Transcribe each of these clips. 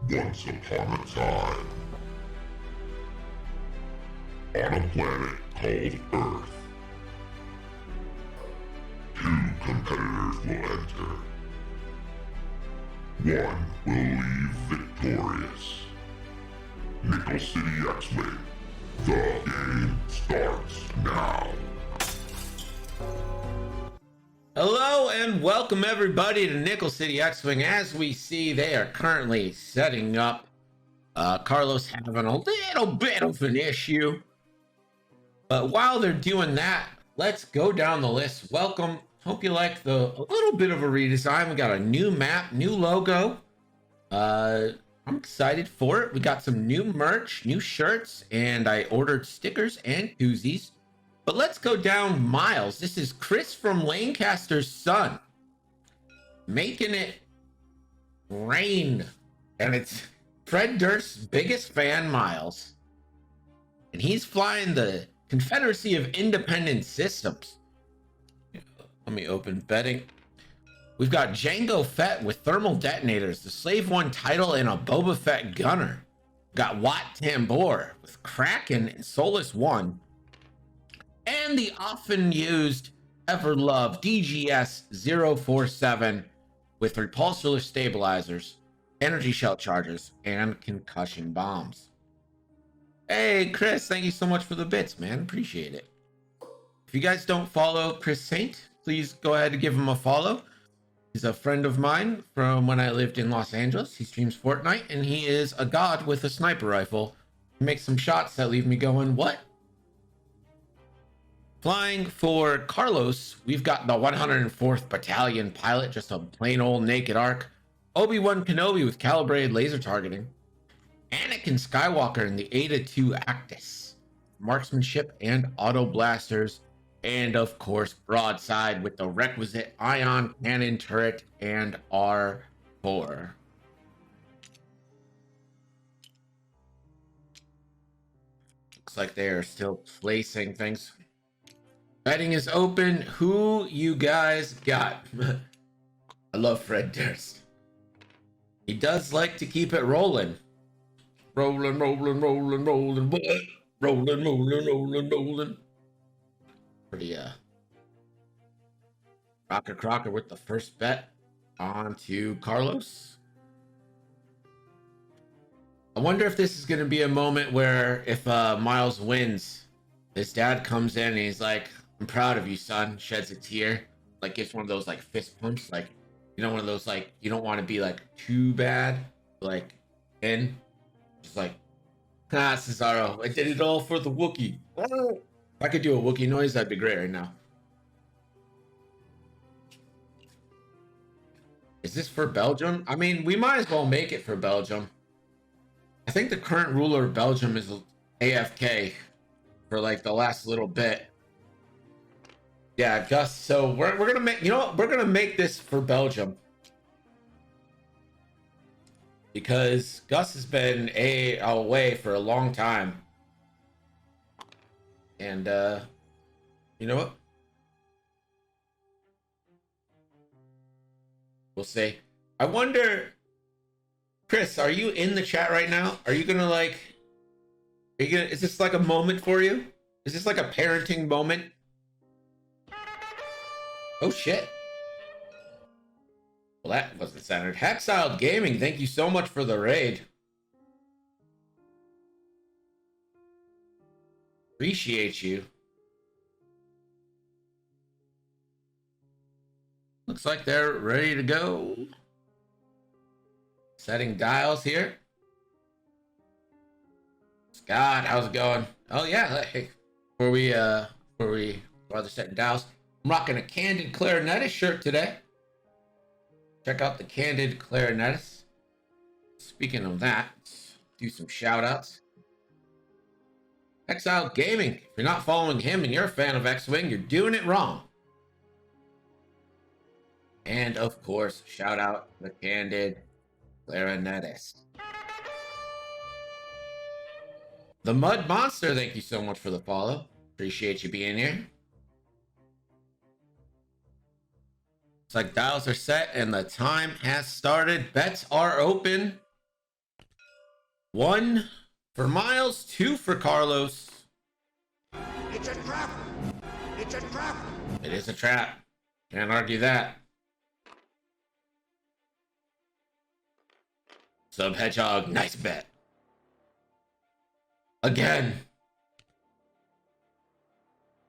Once upon a time, on a planet called Earth, two competitors will enter. One will leave victorious. Nickel City X-Wing. The game starts now. Hello and welcome everybody to Nickel City X-Wing. As we see, they are currently setting up. Carlos having a little bit of an issue. But while they're doing that, let's go down the list. Welcome. Hope you like a little bit of a redesign. We got a new map, new logo. I'm excited for it. We got some new merch, new shirts, and I ordered stickers and koozies. But let's go down Miles. This is Chris from Lancaster's son making it rain. And it's Fred Durst's biggest fan, Miles. And he's flying the Confederacy of Independent Systems. Let me open betting. We've got Jango Fett with thermal detonators, the Slave One title, and a Boba Fett gunner. We've got Wat Tambor with Kraken and Solus One. And the often used, ever loved DGS 047 with repulsor stabilizers, energy shell charges, and concussion bombs. Hey, Chris, thank you so much for the bits, man. Appreciate it. If you guys don't follow Chris Saint, please go ahead and give him a follow. He's a friend of mine from when I lived in Los Angeles. He streams Fortnite, and he is a god with a sniper rifle. He makes some shots that leave me going, what? Flying for Carlos, we've got the 104th Battalion pilot, just a plain old naked arc. Obi-Wan Kenobi with calibrated laser targeting. Anakin Skywalker in the Eta-2 Actis. Marksmanship and auto blasters. And of course, broadside with the requisite ion cannon turret and R4. Looks like they are still placing things. Betting is open. Who you guys got? I love Fred Durst. He does like to keep it rolling. Rolling, rolling, rolling, rolling. Rolling, rolling, rolling, rolling. Pretty, Rocker Crocker with the first bet on to Carlos. I wonder if this is going to be a moment where if Miles wins, his dad comes in and he's like, I'm proud of you, son. Sheds a tear. Like, gives one of those, like, fist pumps. Like, you know, one of those, like, you don't want to be, like, too bad. Like, in. Just like, Cesaro, I did it all for the Wookiee. If I could do a Wookiee noise, that'd be great right now. Is this for Belgium? I mean, we might as well make it for Belgium. I think the current ruler of Belgium is AFK for, like, the last little bit. Yeah, Gus. So we're gonna make, you know what? We're gonna make this for Belgium because Gus has been away for a long time, and you know what? We'll see. I wonder, Chris, are you in the chat right now? Are you gonna like? Are you gonna? Is this like a moment for you? Is this like a parenting moment? Oh shit. Well, that wasn't centered. Hexiled Gaming, thank you so much for the raid. Appreciate you. Looks like they're ready to go. Setting dials here. Scott, how's it going? Oh yeah, hey. Before they're setting dials. I'm rocking a Candid Clarinetist shirt today. Check out the Candid Clarinetist. Speaking of that, let's do some shout outs. Exile Gaming. If you're not following him and you're a fan of X-Wing, you're doing it wrong. And of course, shout out the Candid Clarinetist. The Mud Monster, thank you so much for the follow. Appreciate you being here. It's like dials are set and the time has started. Bets are open. 1 for Miles, 2 for Carlos. It's a trap! It's a trap! It is a trap. Can't argue that. Sub Hedgehog, nice bet. Again.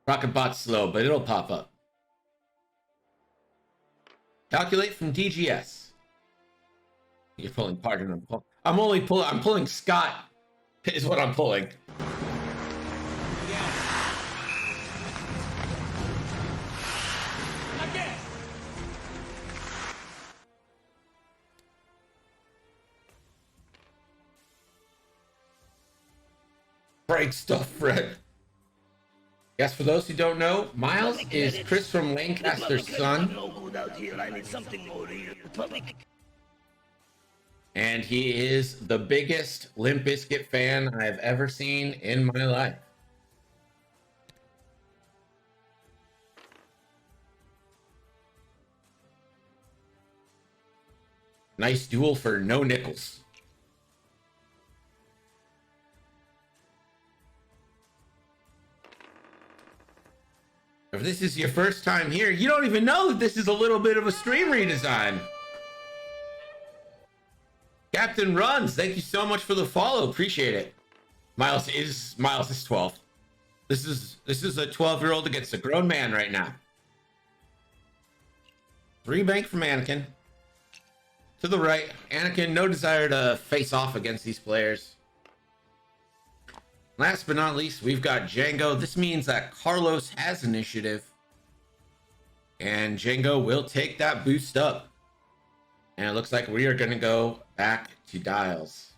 Rocketbot's slow, but it'll pop up. Calculate from DGS. You're pulling, pardon, I'm pulling Scott, is what I'm pulling. Again! Break stuff, Fred. Yes, for those who don't know, Miles is Chris from Lancaster's son. And he is the biggest Limp Bizkit fan I've ever seen in my life. Nice duel for no nickels. If this is your first time here, you don't even know that this is a little bit of a stream redesign. Captain Runs, thank you so much for the follow. Appreciate it. Miles is 12. This is a 12-year-old against a grown man right now. 3 bank from Anakin. To the right, Anakin, no desire to face off against these players. Last but not least, we've got Django. This means that Carlos has initiative. And Django will take that boost up. And it looks like we are going to go back to dials.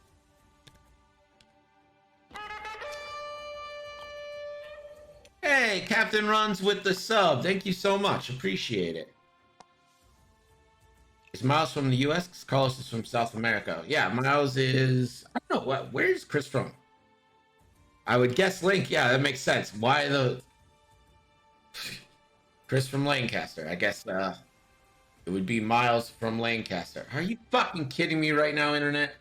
Hey, Captain Runs with the sub. Thank you so much. Appreciate it. Is Miles from the US? Because Carlos is from South America. Yeah, Miles is... I don't know. Where's Chris from? I would guess Link. Yeah, that makes sense. Why the... Chris from Lancaster. I guess it would be Miles from Lancaster. Are you fucking kidding me right now, Internet?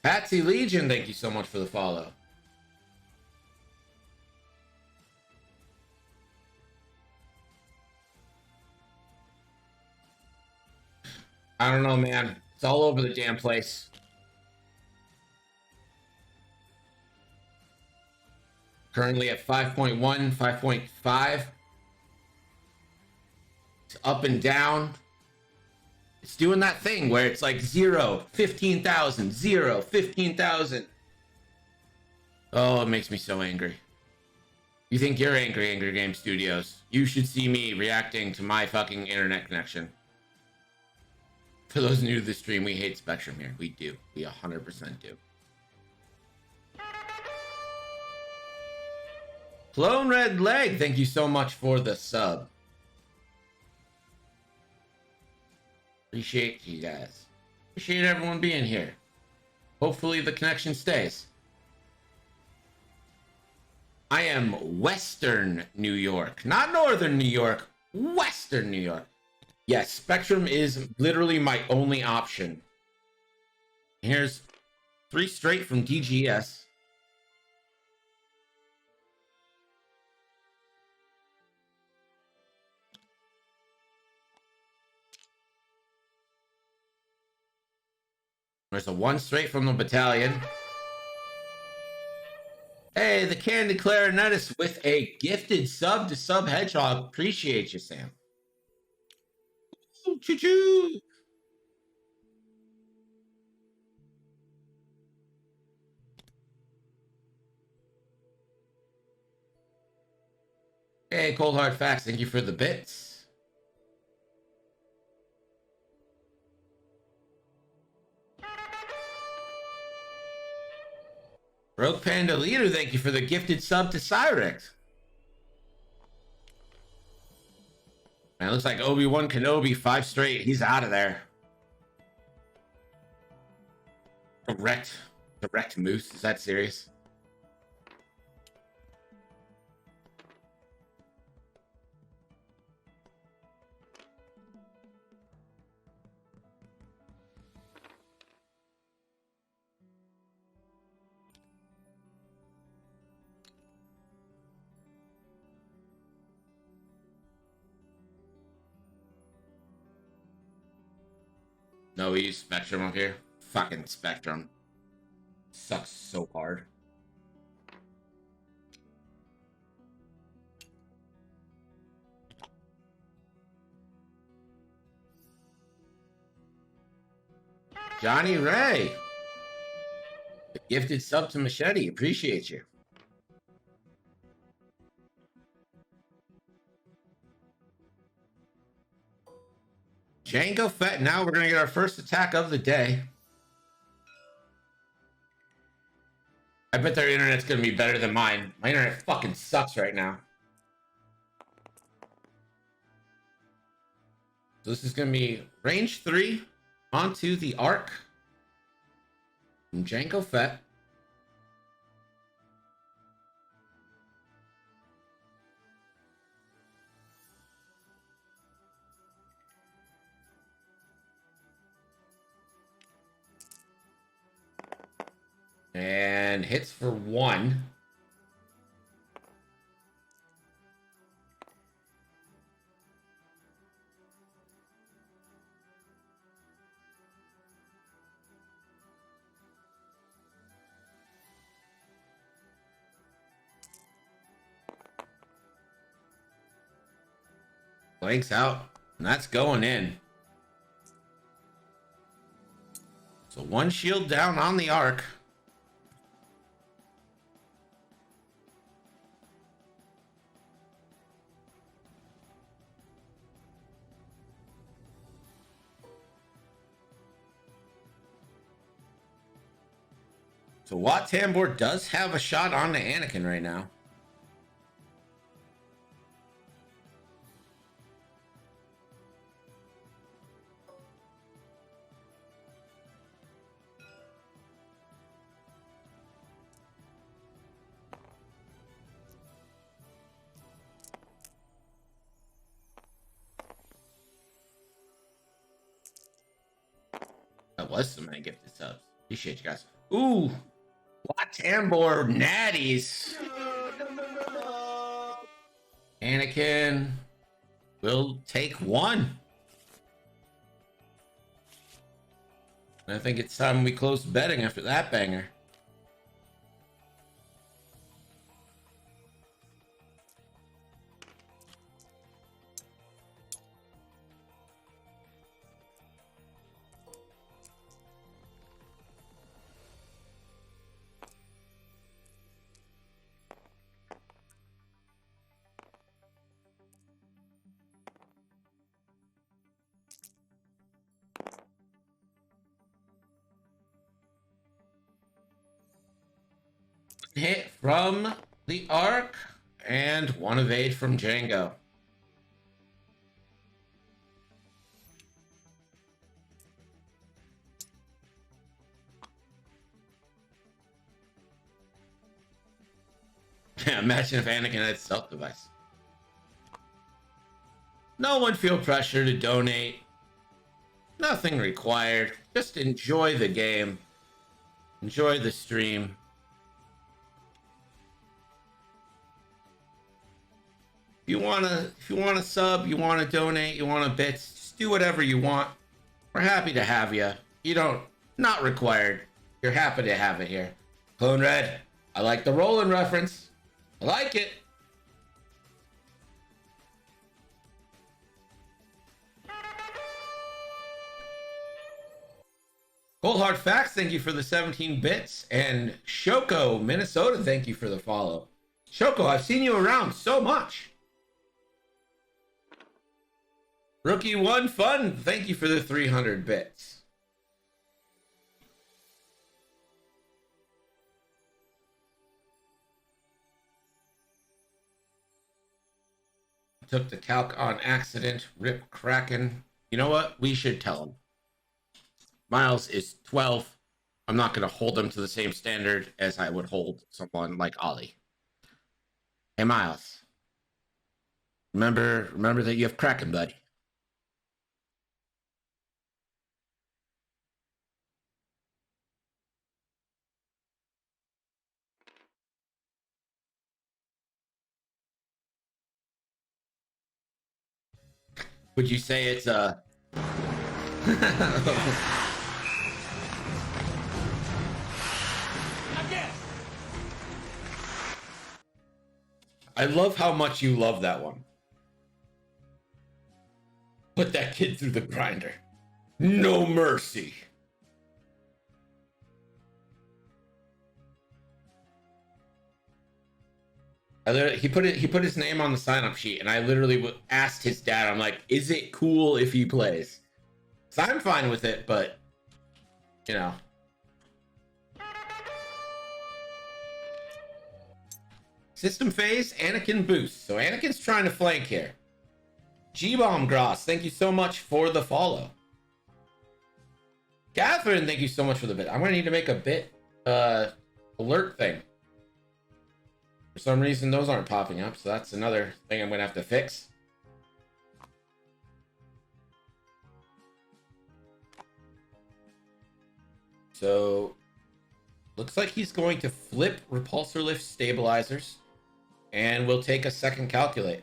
Patsy Legion, thank you so much for the follow. I don't know, man. It's all over the damn place. Currently at 5.1, 5.5. It's up and down. It's doing that thing where it's like 0, 15,000, 0, 15,000. Oh, it makes me so angry. You think you're angry, Angry Game Studios? You should see me reacting to my fucking internet connection. For those new to the stream, we hate Spectrum here. We do. We 100% do. Clone Red Leg, thank you so much for the sub. Appreciate you guys. Appreciate everyone being here. Hopefully the connection stays. I am Western New York. Not Northern New York. Western New York. Yes, Spectrum is literally my only option. Here's 3 straight from DGS. There's a 1 straight from the Battalion. Hey, the Candy Clarinetist with a gifted sub to Sub Hedgehog. Appreciate you, Sam. Choo-choo! Hey, Cold Hard Facts, thank you for the bits. Rogue Panda Leader, thank you for the gifted sub to Cyrex. Man, it looks like Obi-Wan Kenobi, 5 straight. He's out of there. Direct Moose. Is that serious? No, we use Spectrum up here. Fucking Spectrum. Sucks so hard. Johnny Ray. A gifted sub to Machete. Appreciate you. Django Fett. Now we're going to get our first attack of the day. I bet their internet's going to be better than mine. My internet fucking sucks right now. So this is going to be range 3 onto the Arc from Django Fett. And hits for 1. Blanks out, and that's going in. So 1 shield down on the Arc. So Wat Tambor does have a shot on the Anakin right now. That was so many gifted subs. Appreciate you guys. Ooh, Wat Tambor natties. Anakin will take 1. And I think it's time we close betting after that banger. Hit from the Arc and 1 evade from Django. Imagine if Anakin had self-device. No one feel pressure to donate. Nothing required. Just enjoy the game. Enjoy the stream. If you wanna sub, you wanna donate, you wanna bits, just do whatever you want. We're happy to have you. You don't, not required. You're happy to have it here. Clone Red, I like the Roland reference. I like it. Cold Hard Facts, thank you for the 17 bits. And Shoko, Minnesota, thank you for the follow. Shoko, I've seen you around so much. Rookie One Fun, thank you for the 300 bits. Took the calc on accident. Rip Kraken. You know what? We should tell him. Miles is 12. I'm not going to hold him to the same standard as I would hold someone like Ollie. Hey, Miles. Remember that you have Kraken, buddy. Would you say it's a I love how much you love that one. Put that kid through the grinder. No mercy. He put his name on the sign-up sheet, and I literally asked his dad. I'm like, "Is it cool if he plays?" So I'm fine with it, but you know. System phase, Anakin boost. So Anakin's trying to flank here. G-Bomb Gross, thank you so much for the follow. Catherine, thank you so much for the bit. I'm gonna need to make a bit alert thing. For some reason, those aren't popping up, so that's another thing I'm gonna have to fix. So, looks like he's going to flip repulsor lift stabilizers, and we'll take a second calculate.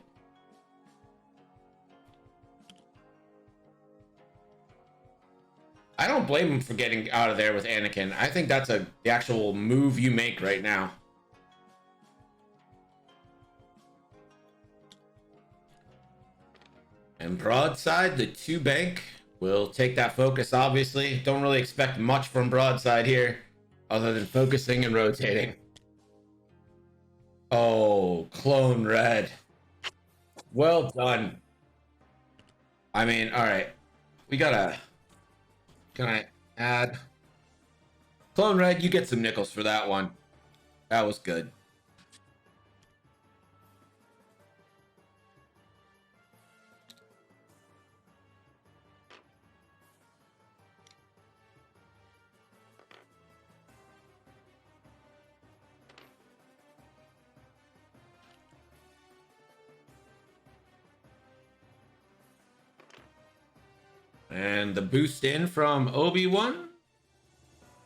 I don't blame him for getting out of there with Anakin. I think that's the actual move you make right now. And broadside, the 2 bank will take that focus, obviously. Don't really expect much from broadside here, other than focusing and rotating. Oh, clone red. Well done. I mean, all right. We gotta... Can I add? Clone red, you get some nickels for that one. That was good. And the boost in from Obi-Wan.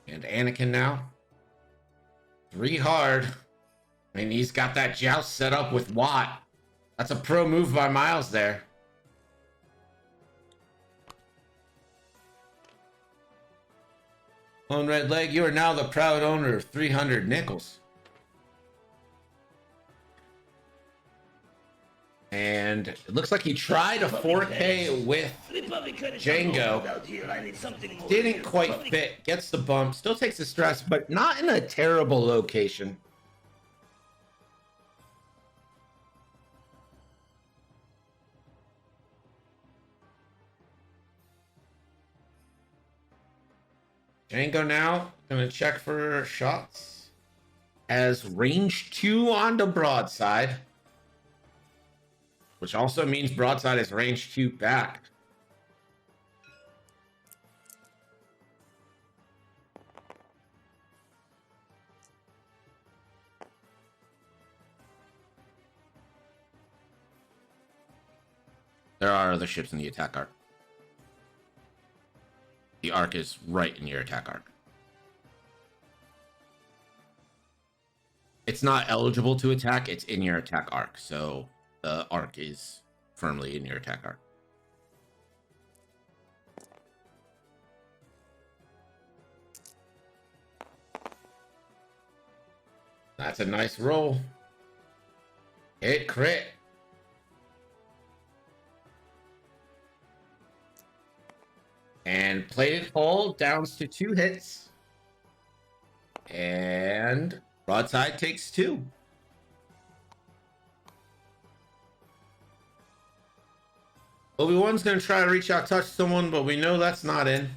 And Anakin now. 3 hard. I mean, he's got that joust set up with Watt. That's a pro move by Miles there. Clone Red Leg, you are now the proud owner of 300 nickels. And it looks like he tried a 4K with Django. Didn't quite fit. Gets the bump. Still takes the stress, but not in a terrible location. Django now gonna check for shots. Has range 2 on the broadside. Which also means broadside is range 2 back. There are other ships in the attack arc. The arc is right in your attack arc. It's not eligible to attack, it's in your attack arc, so the arc is firmly in your attack arc. That's a nice roll. Hit crit. And plated hull downs to 2 hits. And broadside takes 2. Obi-Wan's going to try to reach out, touch someone, but we know that's not in.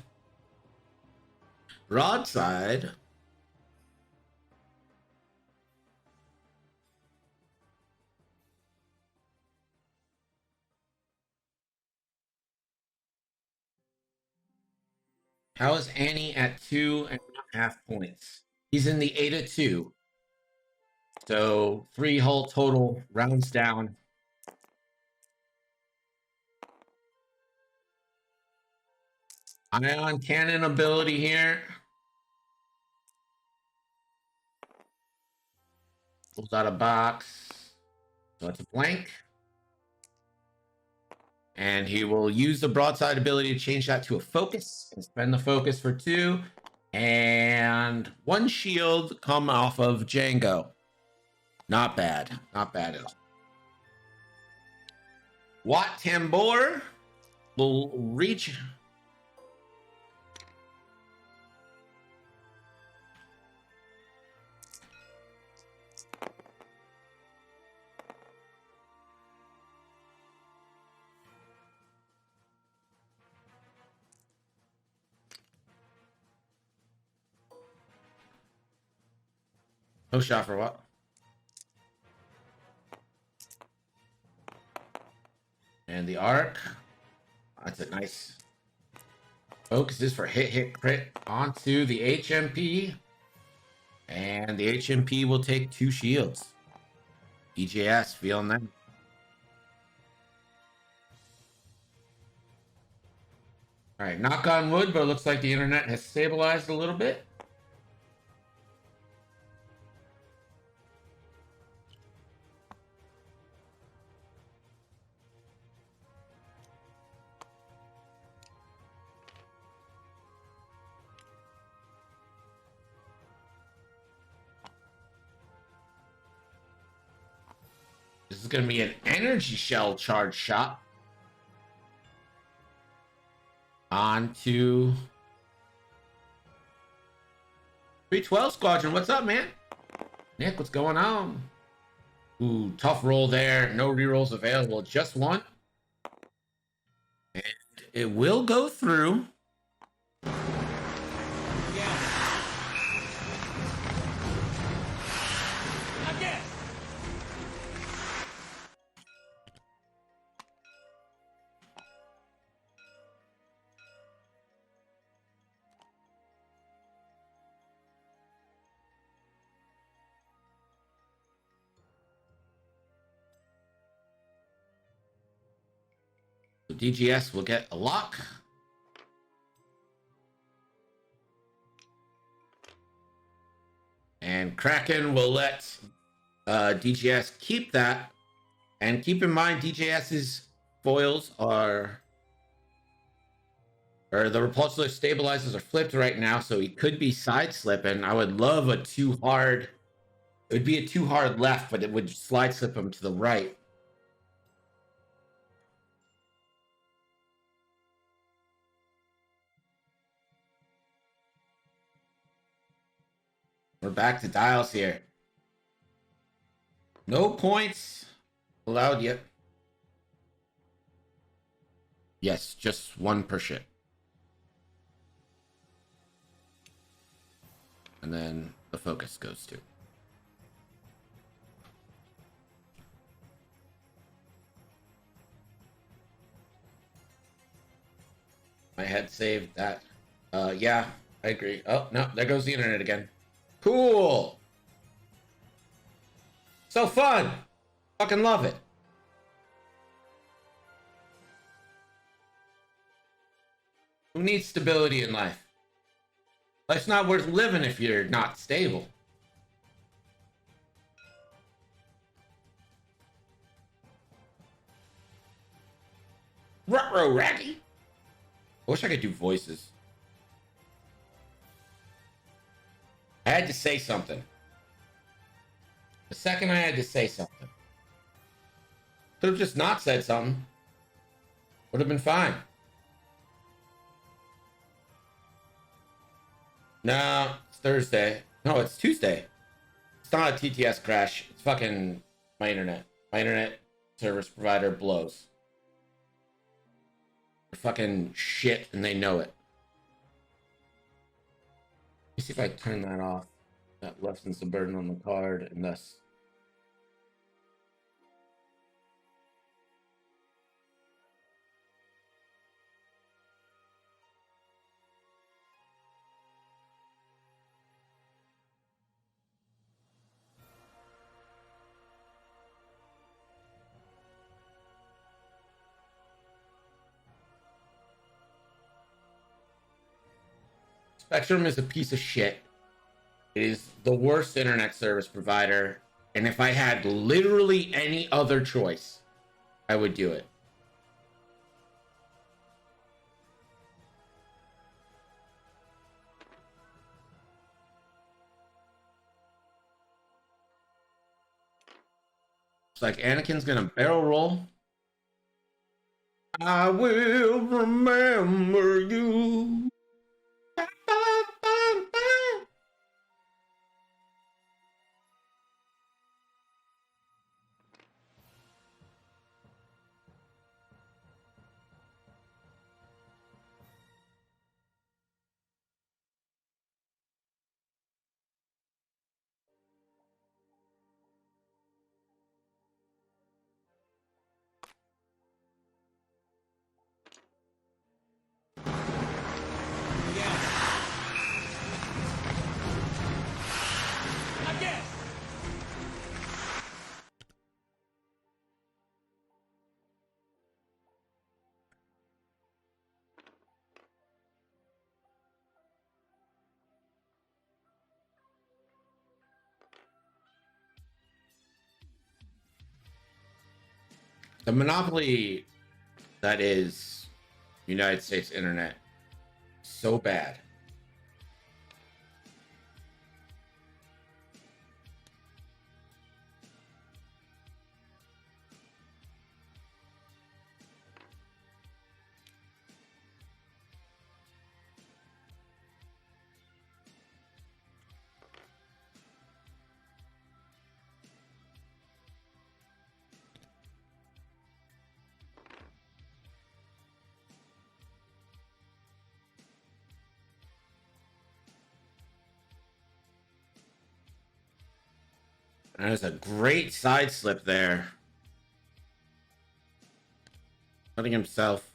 Broadside. How is Annie at 2.5 points? He's in the 8-2. So 3 hull total, rounds down. Ion cannon ability here. Pulls out a box. So it's a blank. And he will use the broadside ability to change that to a focus and spend the focus for 2. And 1 shield come off of Django. Not bad. Not bad at all. Wat Tambor will reach. No shot for what? And the arc. That's a nice. Focuses for hit crit onto the HMP. And the HMP will take 2 shields. DJS feeling that. All right, knock on wood, but it looks like the internet has stabilized a little bit. This is going to be an energy shell charge shot onto 312 Squadron. What's up, man? Nick, what's going on? Ooh, tough roll there. No rerolls available. Just 1. And it will go through. DGS will get a lock. And Kraken will let DGS keep that. And keep in mind, DJS's foils are... Or the repulsor stabilizers are flipped right now, so he could be side slipping. I would love a too hard... It would be a too hard left, but it would slide slip him to the right. We're back to dials here. No points allowed yet. Yes, just 1 per ship. And then the focus goes to. My head saved that. Yeah, I agree. Oh, no, there goes the internet again. Cool. So fun. Fucking love it. Who needs stability in life? Life's not worth living if you're not stable. Ruh-roh, Raggy. I wish I could do voices. I had to say something. The second I had to say something. Could have just not said something. Would have been fine. No, it's Thursday. No, it's Tuesday. It's not a TTS crash. It's fucking my internet. My internet service provider blows. They're fucking shit and they know it. Let me see if I turn that off. That lessens the burden on the card and thus. Spectrum is a piece of shit. It is the worst internet service provider. And if I had literally any other choice, I would do it. It's like Anakin's gonna barrel roll. I will remember you. The monopoly that is United States internet, so bad. And there's a great side slip there. Putting himself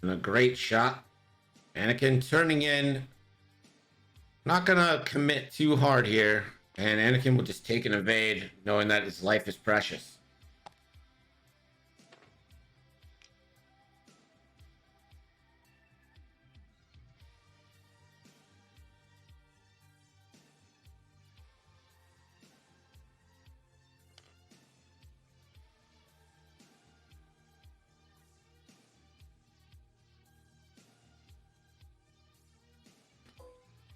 in a great shot. Anakin turning in. Not gonna commit too hard here. And Anakin will just take an evade, knowing that his life is precious.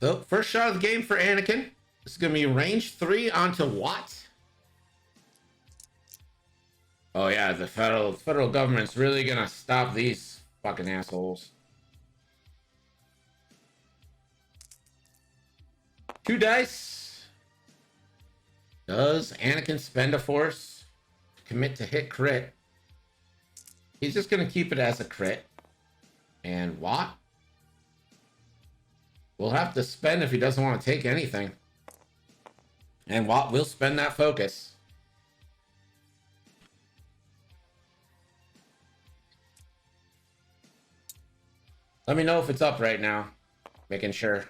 So, first shot of the game for Anakin. This is going to be range 3 onto Watt. Oh yeah, the federal government's really going to stop these fucking assholes. 2 dice. Does Anakin spend a force to commit to hit crit? He's just going to keep it as a crit. And Watt will have to spend if he doesn't want to take anything. And Watt will spend that focus. Let me know if it's up right now. Making sure.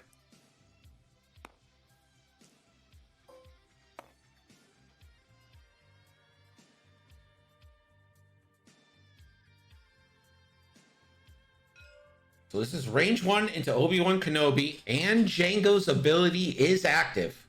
So this is range 1 into Obi-Wan Kenobi, and Jango's ability is active.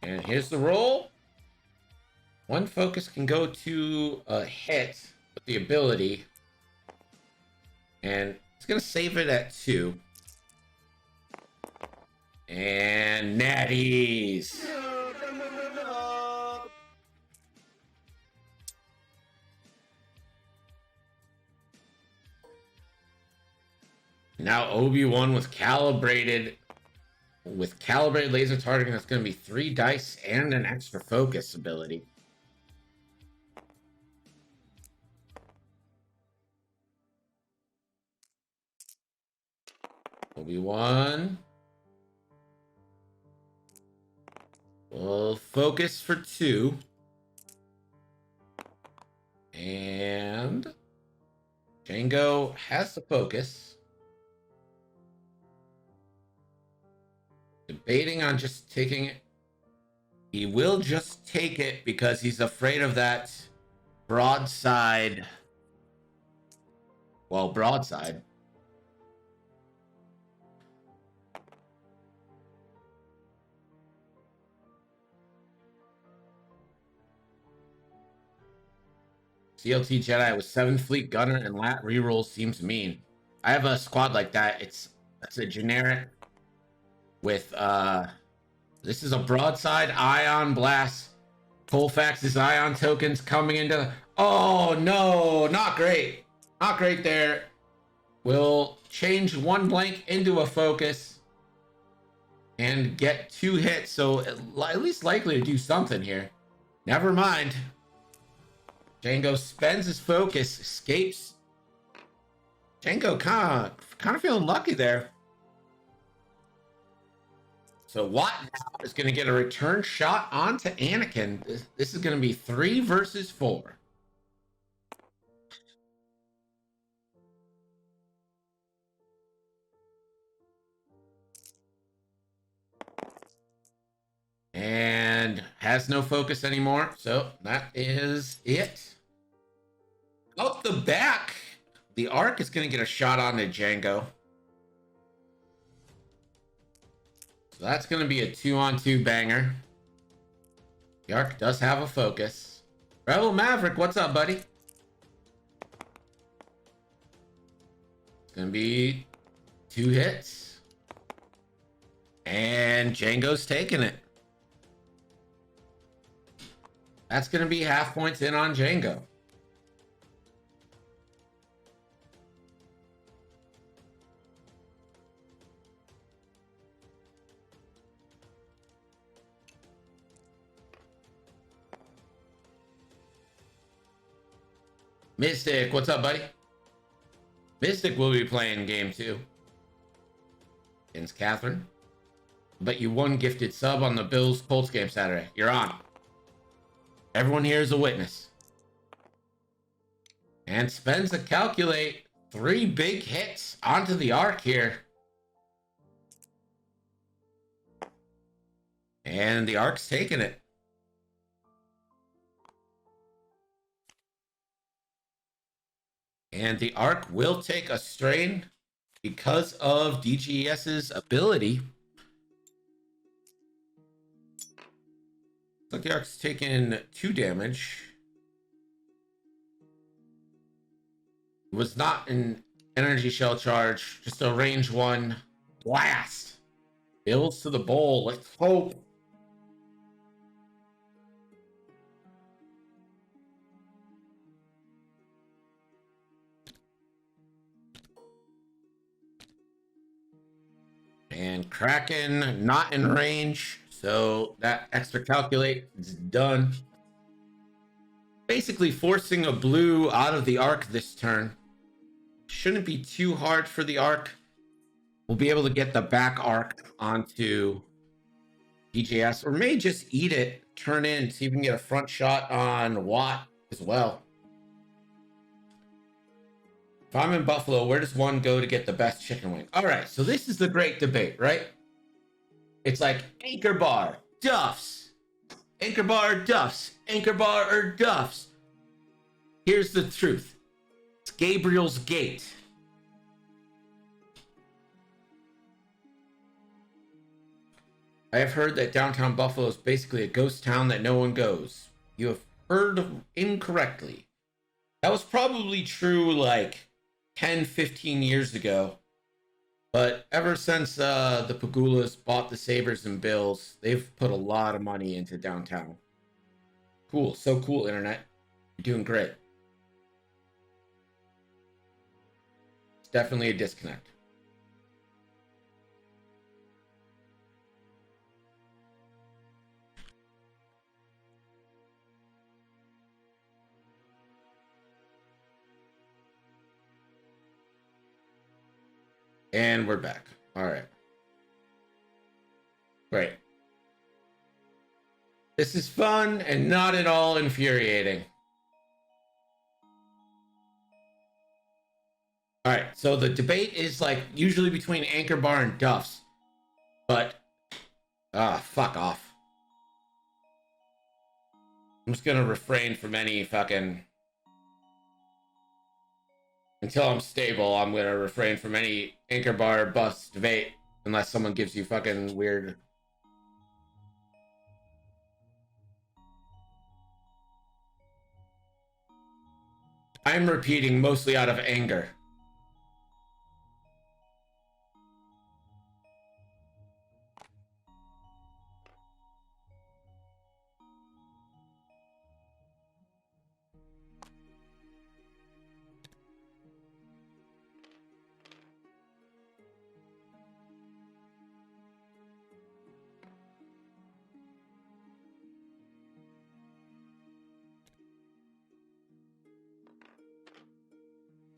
And here's the roll. 1 focus can go to a hit with the ability. And it's going to save it at 2. And natties. Now Obi-Wan with calibrated laser targeting. That's going to be 3 dice and an extra focus ability. Obi-Wan will focus for 2. And Jango has the focus. Debating on just taking it. He will just take it because he's afraid of that broadside. Well, broadside. CLT Jedi with 7 Fleet Gunner and lat reroll seems mean. I have a squad like that. That's a generic with this is a broadside ion blast. Colfax's ion tokens coming into. Oh no, not great. Not great there. We'll change one blank into a focus and get 2 hits, so at least likely to do something here. Never mind. Django spends his focus, escapes. Django kind of feeling lucky there. So Watt now is going to get a return shot onto Anakin. This is going to be 3 versus 4. And has no focus anymore. So that is it. Out the back, the Arc is going to get a shot onto Django. So that's going to be a 2-on-2 banger. The Arc does have a focus. Rebel Maverick, what's up, buddy? It's going to be 2 hits. And Django's taking it. That's going to be half points in on Django. Mystic, what's up, buddy? Mystic will be playing game 2 against Catherine. But you won gifted sub on the Bills Colts game Saturday. You're on. Everyone here is a witness. And spends a calculate. 3 big hits onto the Arc here. And the Arc's taking it. And the Arc will take a strain because of DGES's ability. Looks like the Arc's taken 2 damage. It was not an energy shell charge, just a range 1 blast. Builds to the bowl. Let's hope. And Kraken not in range, so that extra calculate is done. Basically forcing a blue out of the Arc this turn. Shouldn't be too hard for the Arc. We'll be able to get the back Arc onto DJS, or may just eat it, turn in, see if we can get a front shot on Watt as well. If I'm in Buffalo, where does one go to get the best chicken wing? All right, so this is the great debate, right? It's like Anchor Bar, Duff's. Anchor Bar, Duff's. Anchor Bar or Duff's. Here's the truth. It's Gabriel's Gate. I have heard that downtown Buffalo is basically a ghost town that no one goes. You have heard incorrectly. That was probably true like 10, 15 years ago. But ever since the Pagulas bought the Sabres and Bills, they've put a lot of money into downtown. Cool. So cool, Internet. You're doing great. It's definitely a disconnect. And we're back. All right. Great. This is fun and not at all infuriating. All right. So the debate is like usually between Anchor Bar and Duff's. But, fuck off. I'm just going to refrain from any fucking... Until I'm stable, I'm going to refrain from any Anchor Bar bus debate unless someone gives you fucking weird. I'm repeating mostly out of anger.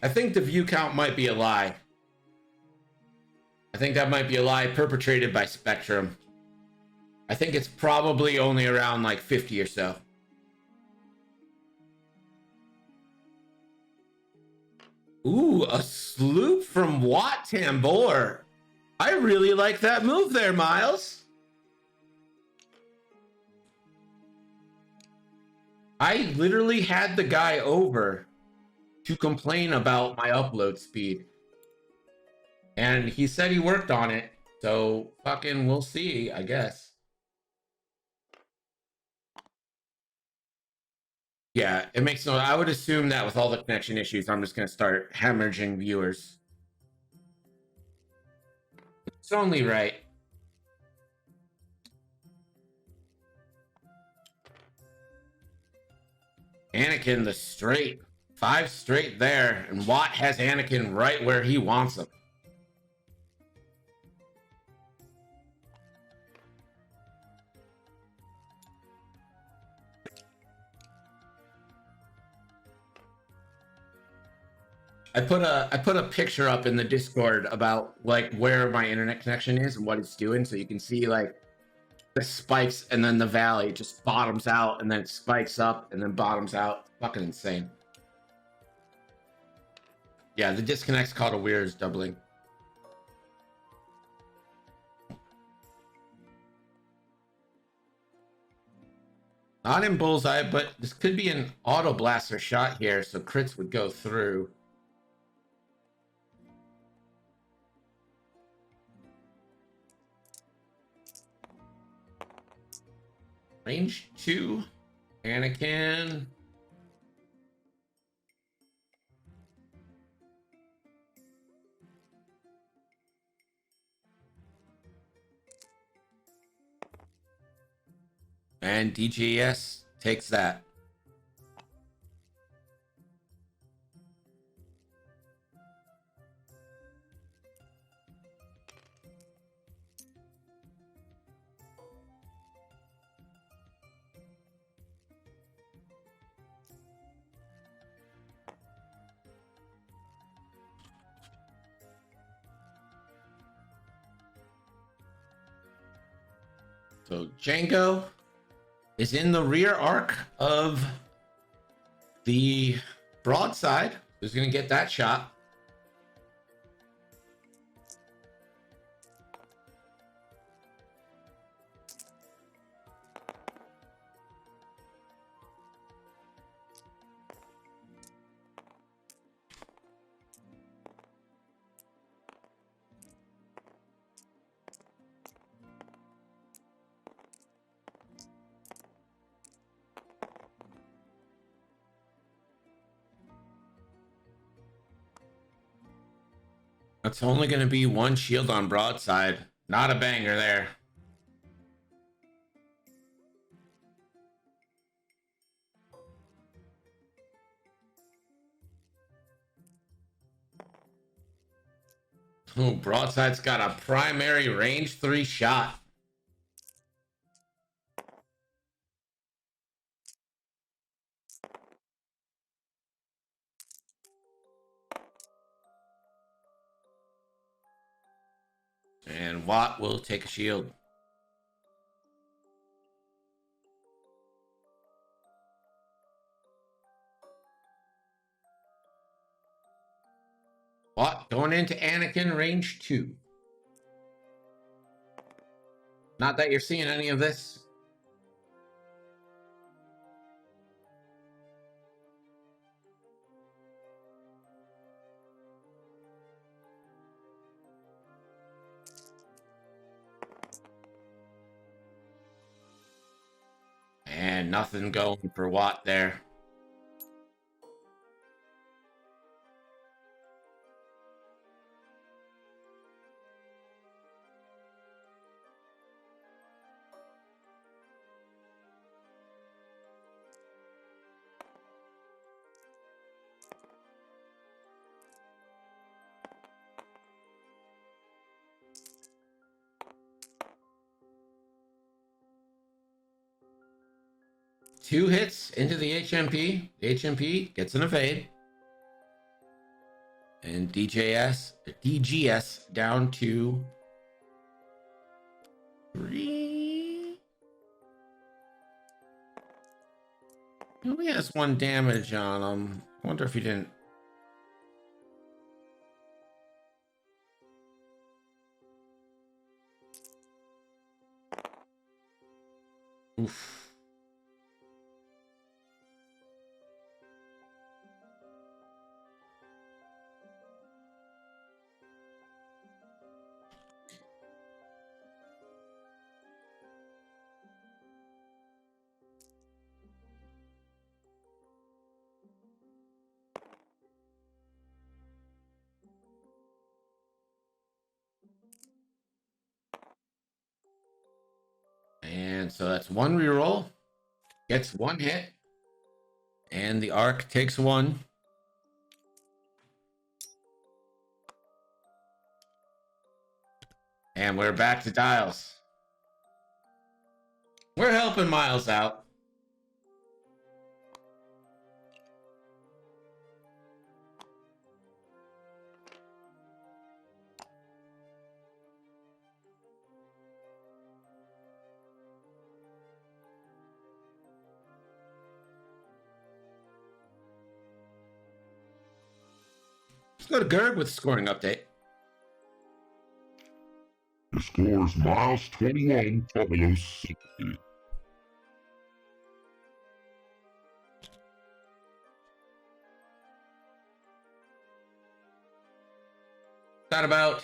I think the view count might be a lie. I think that might be a lie perpetrated by Spectrum. I think it's probably only around like 50 or so. Ooh, a sloop from Wat Tambor. I really like that move there, Miles. I literally had the guy over to complain about my upload speed. And he said he worked on it. So fucking we'll see, I guess. Yeah, it makes no... I would assume that with all the connection issues, I'm just going to start hemorrhaging viewers. It's only right. Anakin the straight. 5 straight there. And Wat has Anakin right where he wants him. I put a picture up in the Discord about like where my internet connection is and what it's doing, so you can see like the spikes and then the valley just bottoms out and then it spikes up and then bottoms out. Fucking insane. Yeah, the disconnect's called a Weir's doubling. Not in bullseye, but this could be an auto blaster shot here, so crits would go through. Range 2, Anakin. And DGS takes that. So Django is in the rear arc of the broadside. Who's going to get that shot? That's only going to be 1 shield on broadside. Not a banger there. Oh, broadside's got a primary range 3 shot. And Wat will take a shield. Wat going into Anakin range 2. Not that you're seeing any of this. And nothing going for Wat there. 2 hits into the HMP. The HMP gets an evade. And DGS down to 3. He only has 1 damage on him. I wonder if he didn't. Oof. And so that's 1 reroll. Gets 1 hit. And the arc takes 1. And we're back to dials. We're helping Miles out. Let's go to Gerg with the scoring update. Your score is Miles 21, Carlos 60. Got about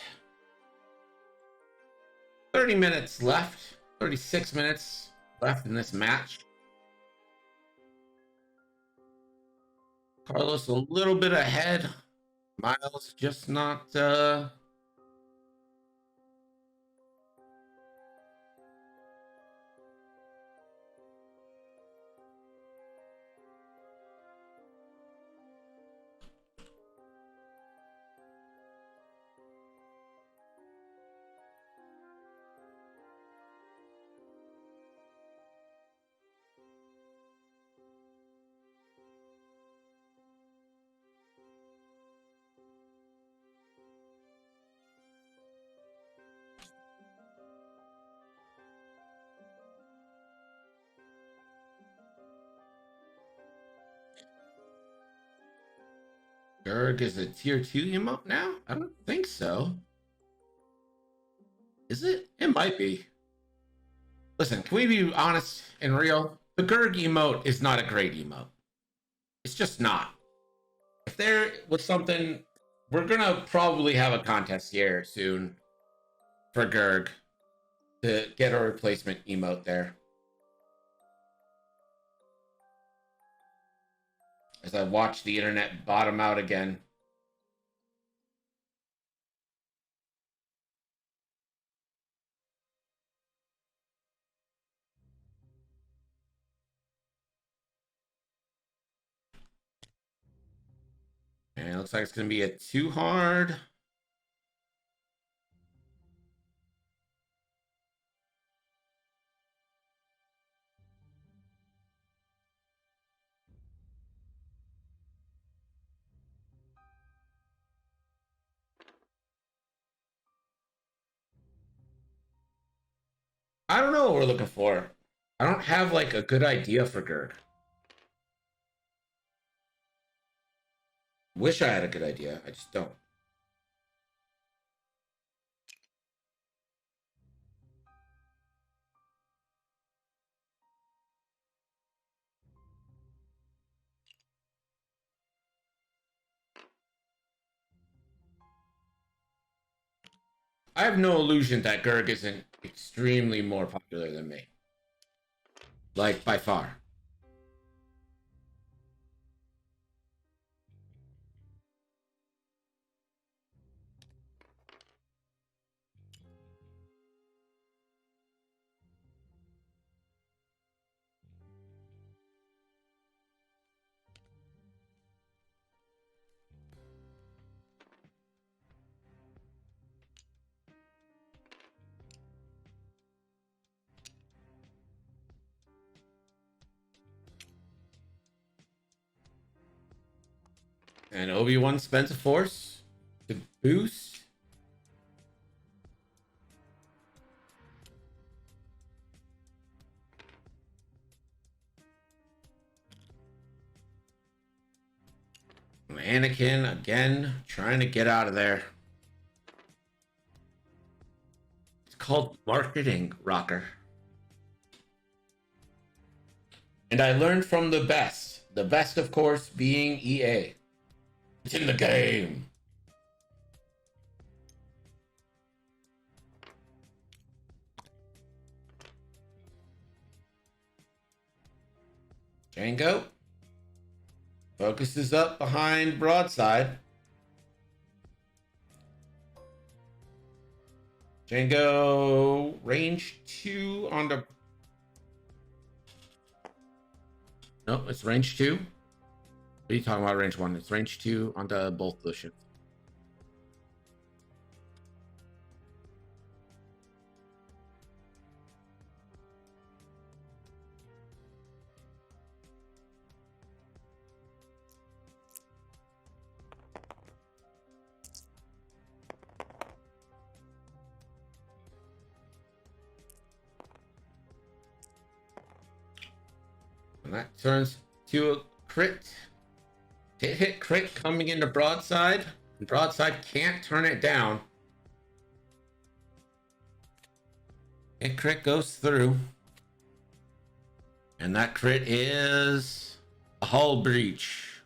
30 minutes left, 36 minutes left in this match. Carlos a little bit ahead. Miles just not Gerg is a tier 2 emote now? I don't think so. Is it? It might be. Listen, can we be honest and real? The Gerg emote is not a great emote. It's just not. If there was something, we're gonna probably have a contest here soon for Gerg to get a replacement emote there. As I watch the internet bottom out again. And it looks like it's going to be a 2 hard. I don't know what we're looking for. I don't have like a good idea for Gerg. Wish I had a good idea. I just don't. I have no illusion that Gerg isn't extremely more popular than me. Like, by far. And Obi-Wan spends a force to boost. Anakin again trying to get out of there. It's called marketing, Rocker. And I learned from the best. The best, of course, being EA. It's in the game. Django focuses up behind broadside. Django range 2 on the... Nope, it's range 2. What are you talking about, range 1? It's range 2 onto both the ships. And that turns to a crit. Hit crit coming into broadside. Broadside can't turn it down. Hit crit goes through. And that crit is a hull breach.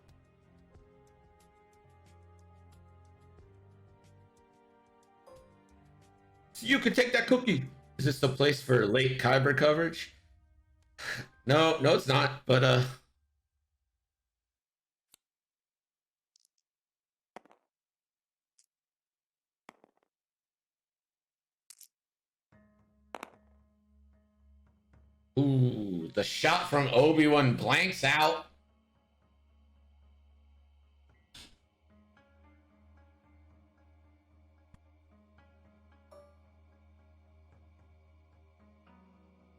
So you can take that cookie. Is this the place for late Kyber coverage? No, it's not. But ooh, the shot from Obi-Wan blanks out.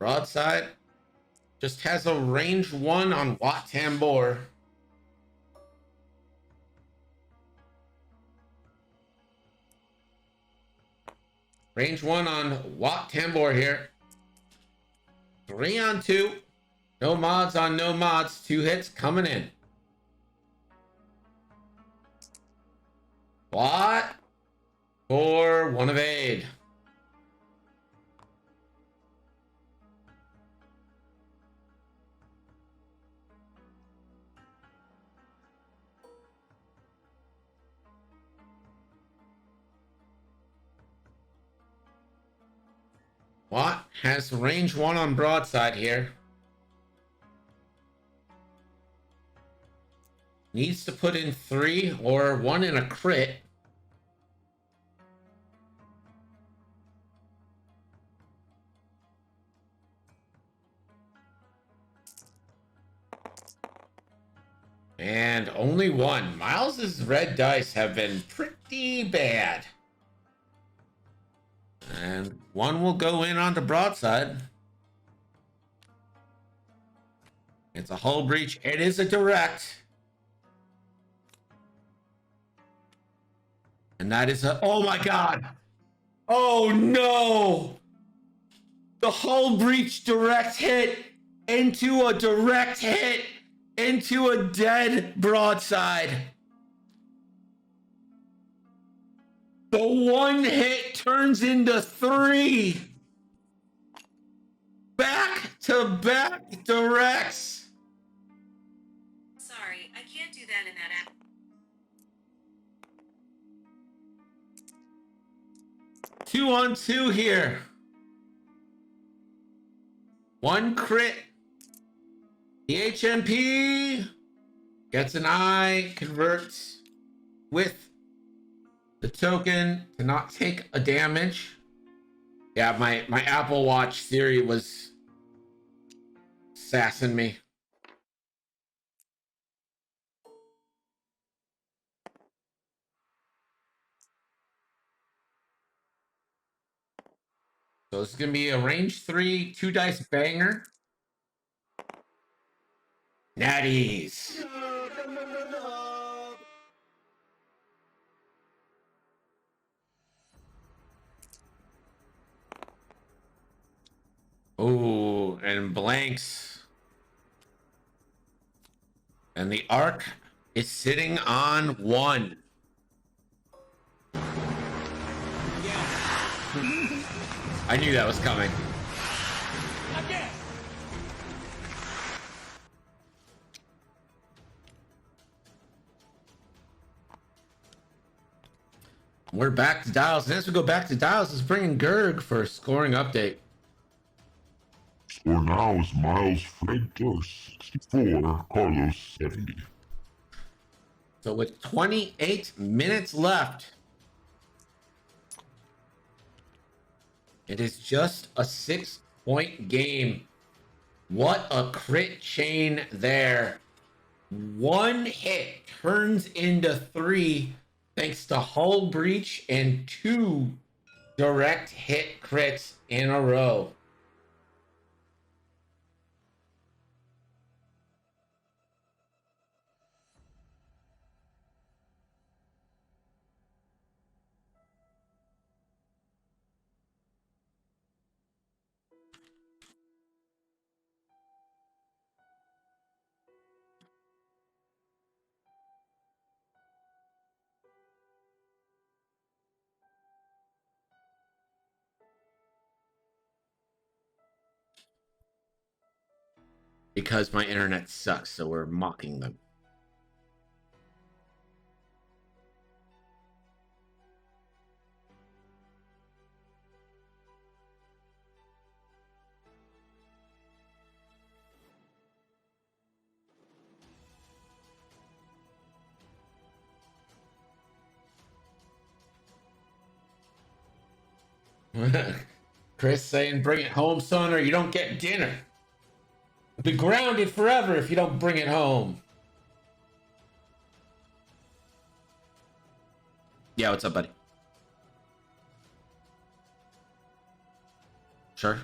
Broadside just has a range 1 on Wat Tambor. Range 1 on Wat Tambor here. 3 on 2. No mods on no mods. 2 hits coming in. Wat for 1 evade. Wat has range 1 on broadside here. Needs to put in 3 or 1 in a crit. And only 1. Miles's red dice have been pretty bad. And 1 will go in onto broadside. It's a hull breach. It is a direct. And that is a... Oh my god! Oh no! The hull breach direct hit into a direct hit into a dead broadside. The 1 hit turns into 3. Back-to-back directs. Sorry, I can't do that in that app. 2 on 2 here. 1 crit. The HMP gets an eye, converts with the token to not take a damage. Yeah, my Apple Watch Siri was sassing me. So this is going to be a range 3, 2 dice banger. Natties. Ooh, and blanks. And the arc is sitting on 1. I knew that was coming. We're back to Dials. And as we go back to Dials, let's bring in Gerg for a scoring update. Score now is Miles Fredger 64, Carlos 70. So with 28 minutes left, it is just a 6-point game. What a crit chain there. 1 hit turns into 3 thanks to hull breach and 2 direct hit crits in a row. Because my internet sucks, so we're mocking them. Chris saying, bring it home, son, or you don't get dinner. You'll be grounded forever if you don't bring it home. Yeah, what's up, buddy? Sure.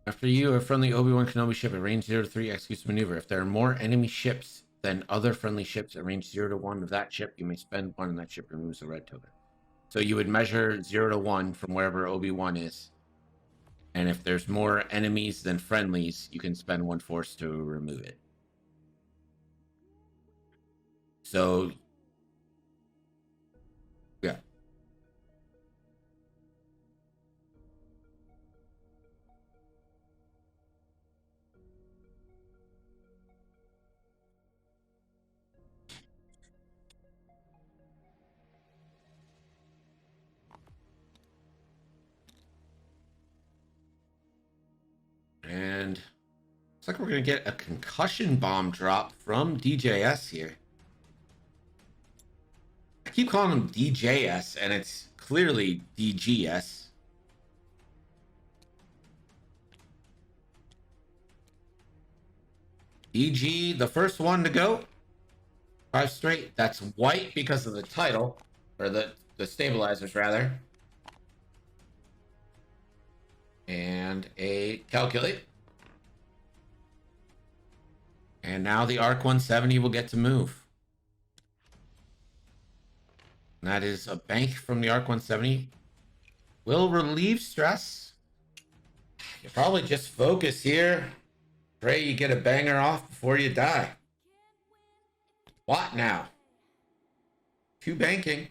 After you, a friendly Obi-Wan Kenobi ship at range 0 to 3 executes maneuver. If there are more enemy ships than other friendly ships at range 0 to 1 of that ship, you may spend 1 on that ship and removes the red token. So you would measure 0 to 1 from wherever Obi-Wan is. And if there's more enemies than friendlies, you can spend 1 force to remove it. So, yeah. And looks like we're going to get a concussion bomb drop from DJS here. I keep calling him DJS, and it's clearly DGS. DG, the first one to go. 5 straight. That's white because of the title, or the stabilizers, rather. And a calculate. And now the ARC 170 will get to move. And that is a bank from the ARC 170. Will relieve stress. You probably just focus here. Pray you get a banger off before you die. What now? 2 banking.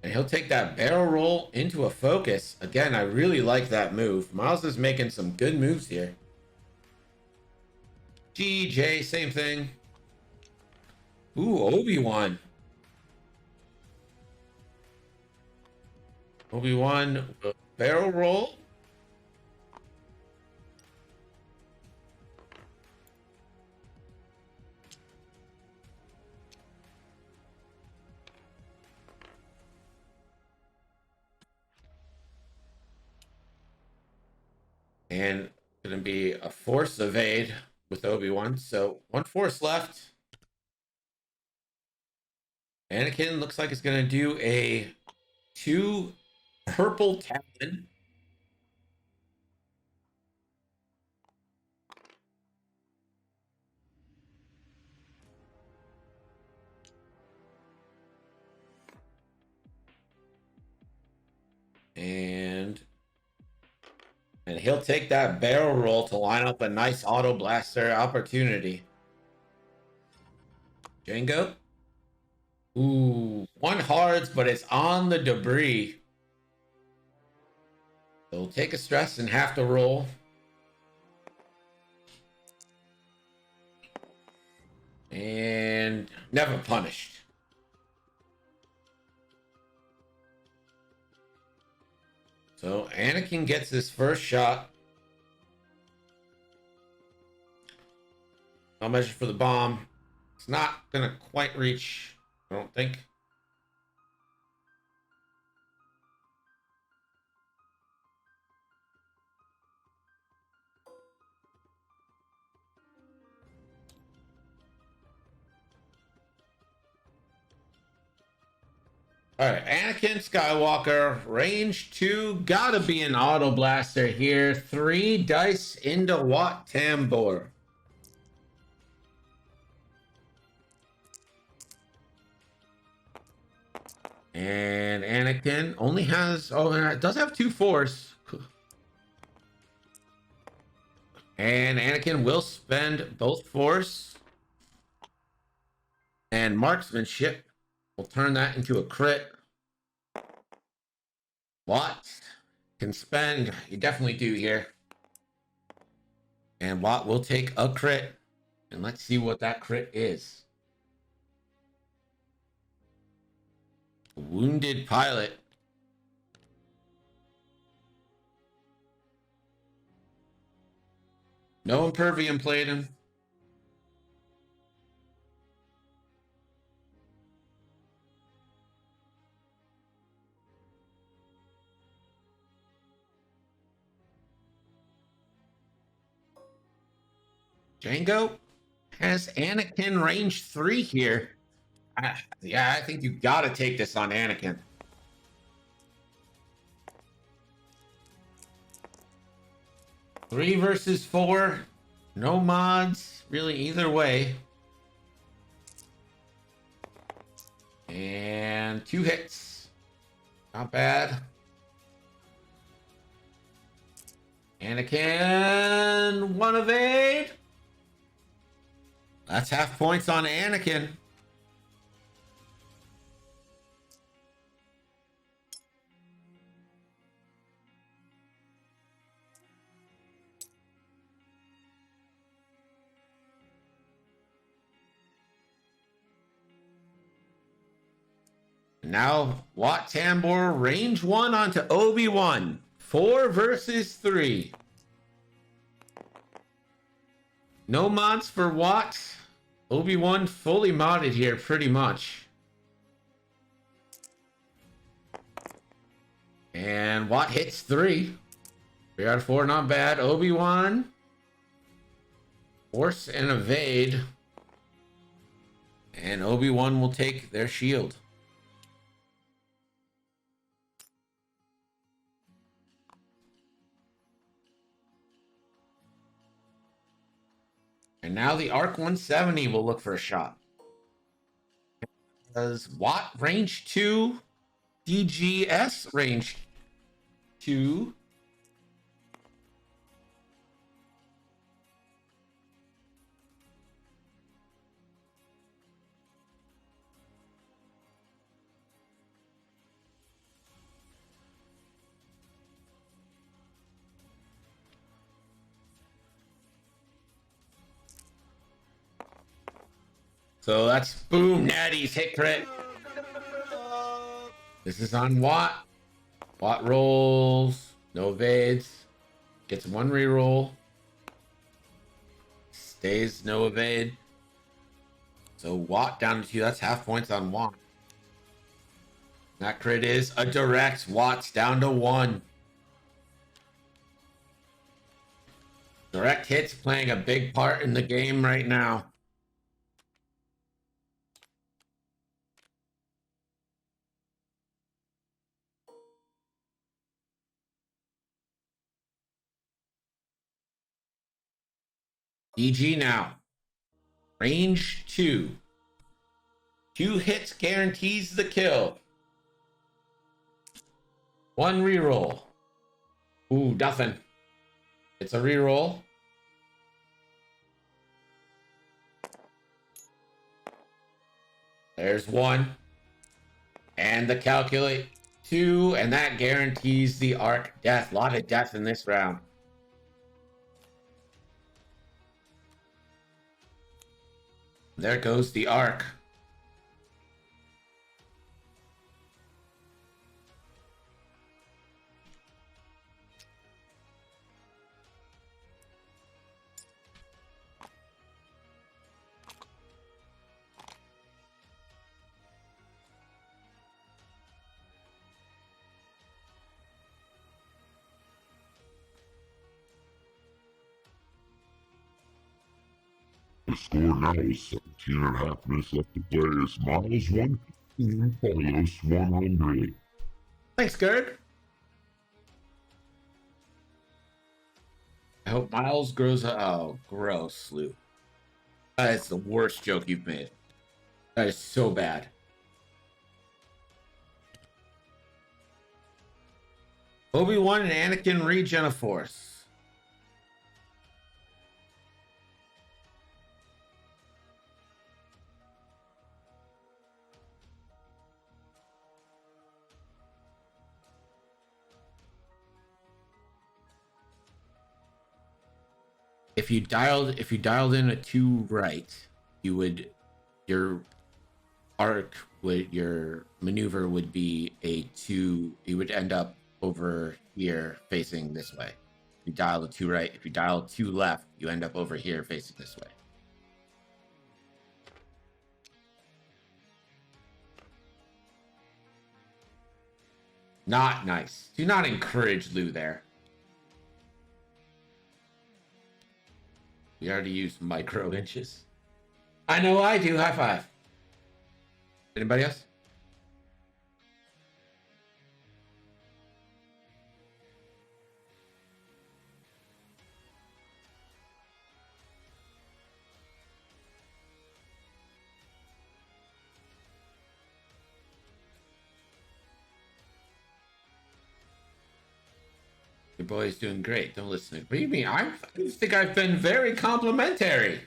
And he'll take that barrel roll into a focus. Again, I really like that move. Miles is making some good moves here. GJ, same thing. Ooh, Obi-Wan. Obi-Wan barrel roll. And going to be a force evade with Obi-Wan. So 1 force left. Anakin looks like it's going to do a 2 purple talon. And he'll take that barrel roll to line up a nice auto blaster opportunity. Django. Ooh, 1 hards, but it's on the debris. So we'll take a stress and have to roll. And never punished. So Anakin gets his first shot. I'll measure for the bomb. It's not going to quite reach, I don't think. All right, Anakin Skywalker, range 2, gotta be an auto blaster here. 3 dice into Wat Tambor. And Anakin only has, it does have 2 force. And Anakin will spend both force and marksmanship. We'll turn that into a crit. Wat can spend, you definitely do here. And Wat will take a crit. And let's see what that crit is. Wounded pilot. No impervium played him. Django has Anakin range 3 here. Yeah, I think you got to take this on Anakin. Three versus 4. No mods, really, either way. And 2 hits. Not bad. Anakin, 1 evade. That's half points on Anakin. Now, Wat Tambor, range 1 onto Obi-Wan. 4 versus 3. No mods for Wat. Obi-Wan fully modded here, pretty much. And Wat hits 3. 3 out of 4, not bad. Obi-Wan. Force and evade. And Obi-Wan will take their shield. And now the Arc 170 will look for a shot. Does Wat range 2? DGS range 2. So that's boom, natties, hit crit. This is on Wat. Wat rolls, no evades. Gets 1 reroll. Stays no evade. So Wat down to 2. That's half points on Wat. That crit is a direct. Wat's down to 1. Direct hits playing a big part in the game right now. EG now. Range 2. 2 hits guarantees the kill. 1 reroll. Ooh, nothing. It's a reroll. There's 1. And the calculate 2, and that guarantees the arc death. A lot of death in this round. There goes the arc. The score now is 17 and a half minutes left to play as Miles 1, Carlos 100. Thanks, Gerg. I hope Miles grows up. Oh, gross, Lou. That is the worst joke you've made. That is so bad. Obi-Wan and Anakin regen a force. If you dialed in a 2 right, you would your maneuver would be a 2. You would end up over here facing this way. If you dial a 2 right, if you dial 2 left, you end up over here facing this way. Not nice. Do not encourage Lou there. We already used micro inches. I know I do. High five. Anybody else? Your boy's doing great. Don't listen. What do you mean? I think I've been very complimentary.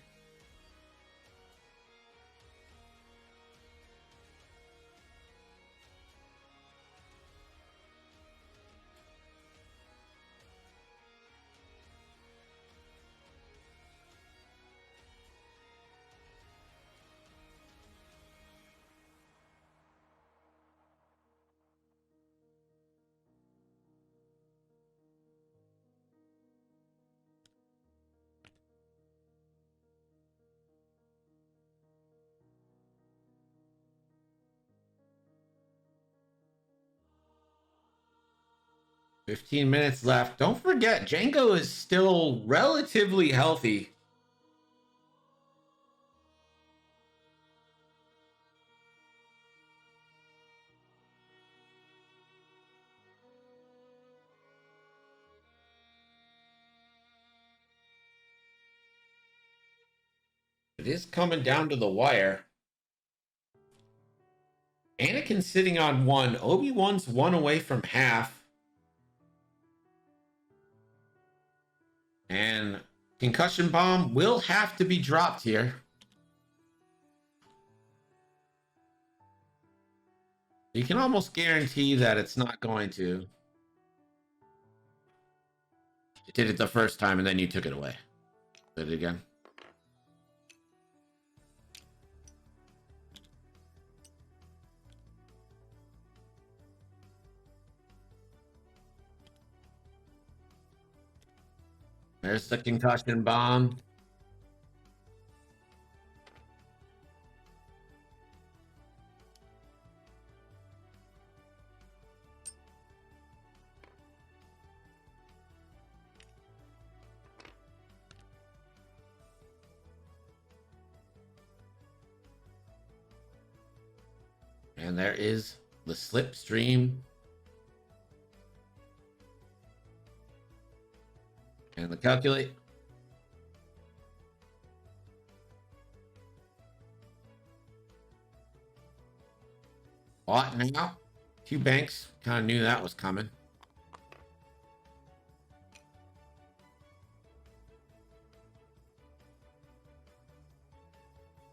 $15 minutes left. Don't forget, Django is still relatively healthy. It is coming down to the wire. Anakin's sitting on 1. Obi-Wan's 1 away from half. And concussion bomb will have to be dropped here. You can almost guarantee that it's not going to. You did it the first time and then you took it away. Did it again. There's the concussion bomb. And there is the slipstream. And the calculate. What now? Two banks. Kind of knew that was coming.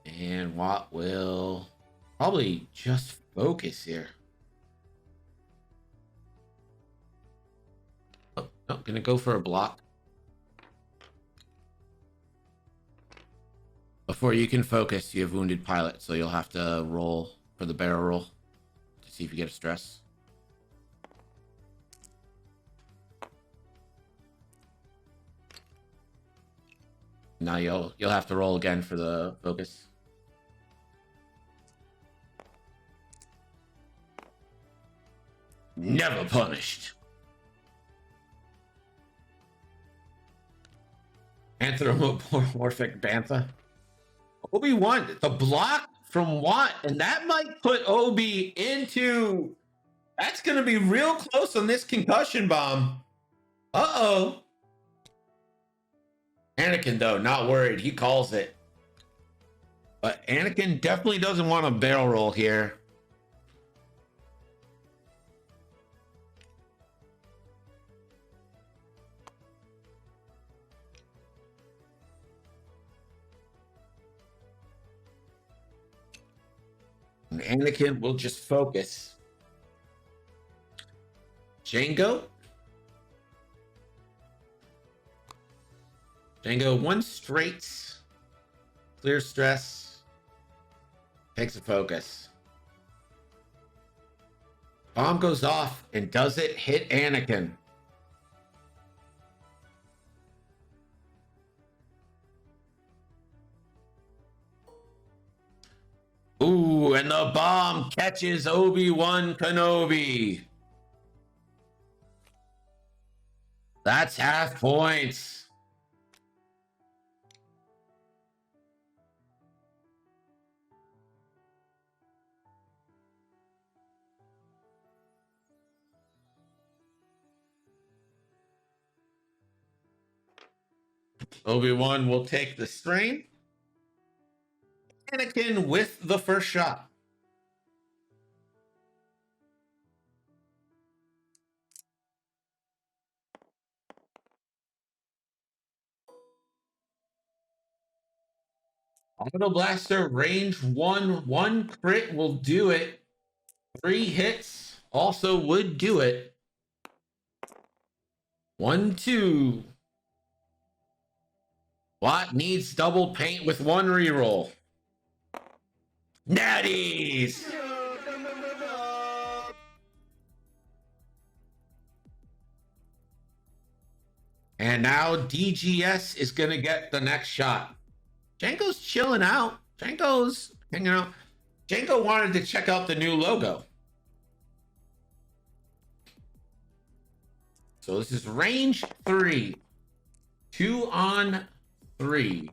And Watt will probably just focus here. Oh, no, gonna go for a block. Before you can focus, you have wounded pilot, so you'll have to roll for the barrel roll to see if you get a stress. Now you'll have to roll again for the focus. Never punished. Anthropomorphic Bantha. Obi-Wan, the block from Watt, and that might put Obi into... That's going to be real close on this concussion bomb. Uh-oh. Anakin, though, not worried. He calls it. But Anakin definitely doesn't want a barrel roll here. And Anakin will just focus. Jango. Jango, one straight. Clear stress. Takes a focus. Bomb goes off, and does it hit Anakin? Ooh, and the bomb catches Obi-Wan Kenobi. That's half points. Obi-Wan will take the strain. Anakin with the first shot. Auto Blaster range 1 crit will do it. 3 hits also would do it. 1, 2. Watt needs double paint with 1 reroll. Natties! And now DGS is going to get the next shot. Jango's chilling out. Jango's hanging out. Jango wanted to check out the new logo. So this is range 3. 2 on 3.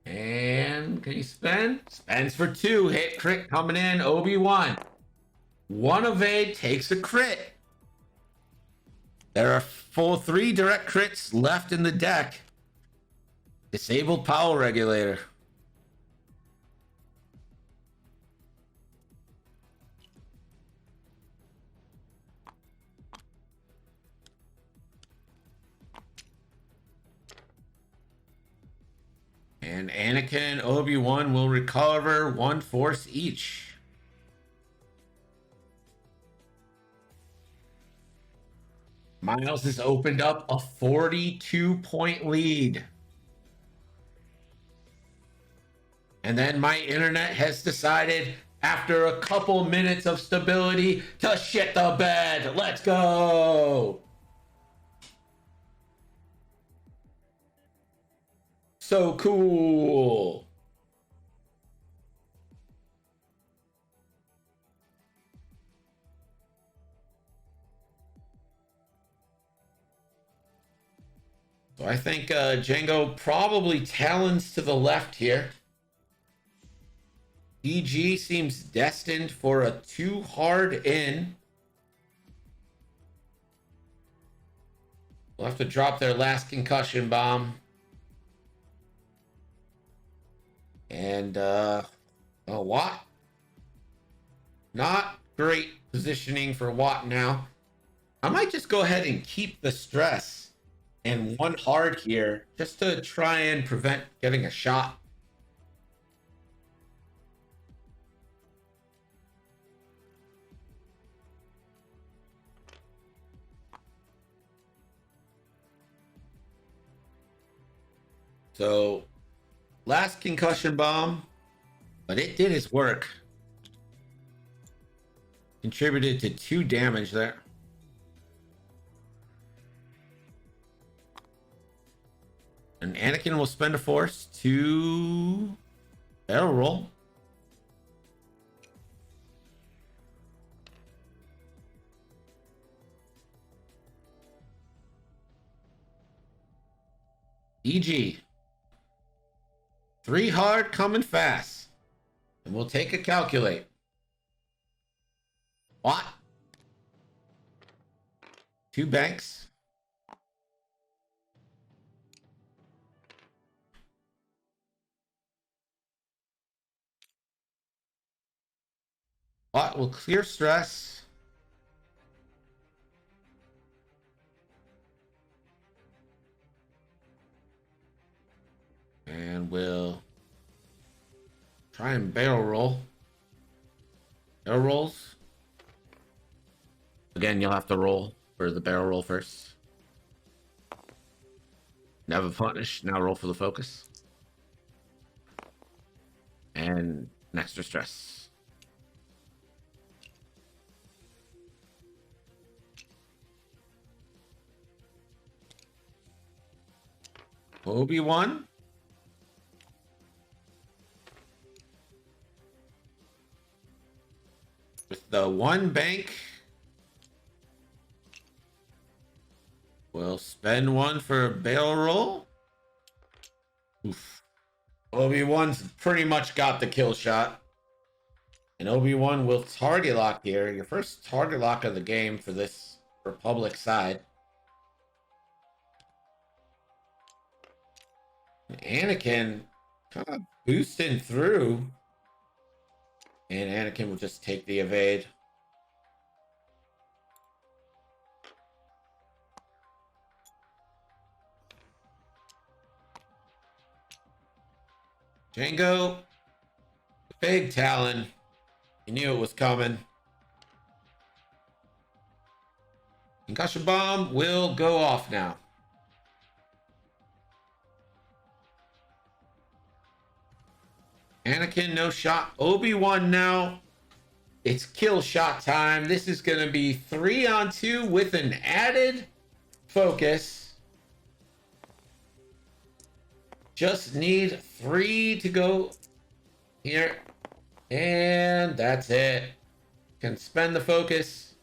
And can he spend? Spends for 2. Hit crit coming in. Obi-Wan. 1 evade takes a crit. There are 3 direct crits left in the deck. Disabled power regulator. And Anakin and Obi-Wan will recover 1 force each. Miles has opened up a 42-point lead. And then my internet has decided, after a couple minutes of stability, to shit the bed. Let's go. So cool. So I think Jango probably talons to the left here. DG seems destined for a 2 hard in. We'll have to drop their last concussion bomb. And, Watt. Not great positioning for Watt now. I might just go ahead and keep the stress and one hard here just to try and prevent getting a shot. So, last concussion bomb, but it did its work. Contributed to 2 damage there. And Anakin will spend a force to barrel roll. EG. 3 hard coming fast. And we'll take a calculate. What? 2 banks. What will clear stress. And we'll try and barrel roll. Barrel rolls. Again, you'll have to roll for the barrel roll first. Never punish. Now roll for the focus. And an extra stress. Obi-Wan. With the 1 bank, we'll spend 1 for a barrel roll. Oof. Obi-Wan's pretty much got the kill shot. And Obi-Wan will target lock here. Your first target lock of the game for this Republic side. Anakin kind of boosting through. And Anakin will just take the evade. Django. Big Talon. You knew it was coming. Concussion bomb will go off now. Anakin, no shot. Obi-Wan now. It's kill shot time. This is going to be 3-on-2 with an added focus. Just need 3 to go here. And that's it. Can spend the focus.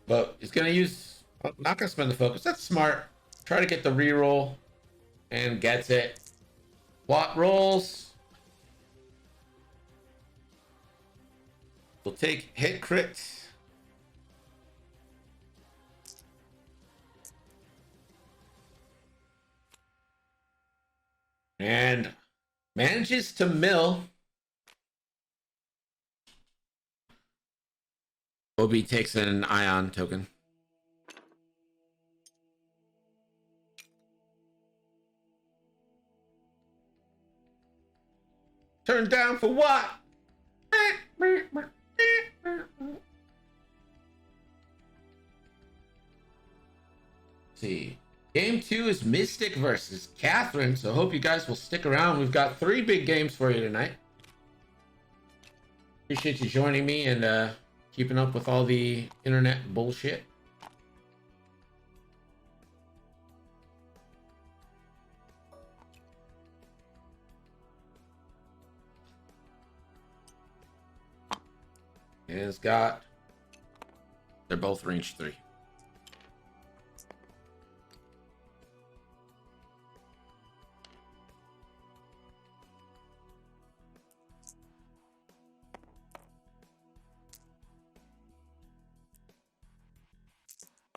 But he's going to use... Oh, not going to spend the focus. That's smart. Try to get the reroll. And gets it. Watt rolls. We'll take hit crit. And manages to mill. Obi takes an ion token. Turn down for what? See. Game 2 is Mystic versus Catherine, so hope you guys will stick around. We've got 3 big games for you tonight. Appreciate you joining me and keeping up with all the internet bullshit. And it's got... They're both range 3.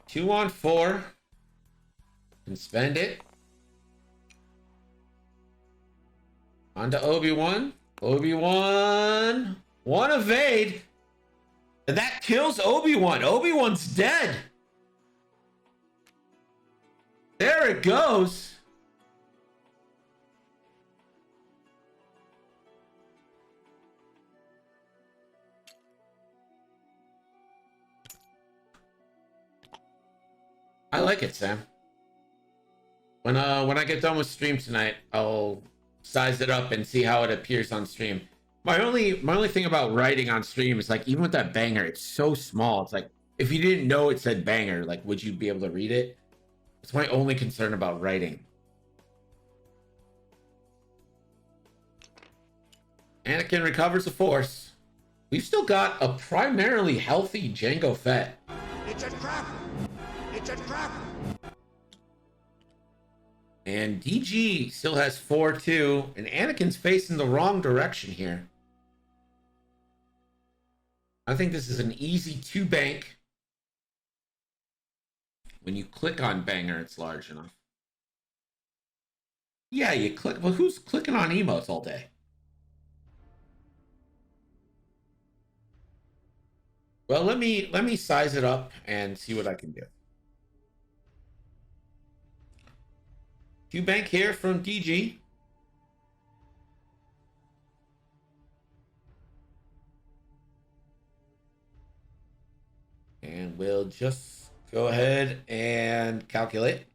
2 on 4. Can spend it. On to Obi-Wan. Obi-Wan. 1 evade. And that kills Obi-Wan. Obi-Wan's dead. There it goes. I like it, Sam. When I get done with stream tonight, I'll size it up and see how it appears on stream. My only thing about writing on stream is like, even with that banger, it's so small. It's like, if you didn't know it said banger, like, would you be able to read it? It's my only concern about writing. Anakin recovers the Force. We've still got a primarily healthy Jango Fett. It's a trap! It's a trap! And DG still has 4-2, and Anakin's facing the wrong direction here. I think this is an easy 2 bank. When you click on banger, it's large enough. Yeah, you click. Well, who's clicking on emotes all day? Well, let me size it up and see what I can do. 2 bank here from DG. And we'll just go ahead and calculate.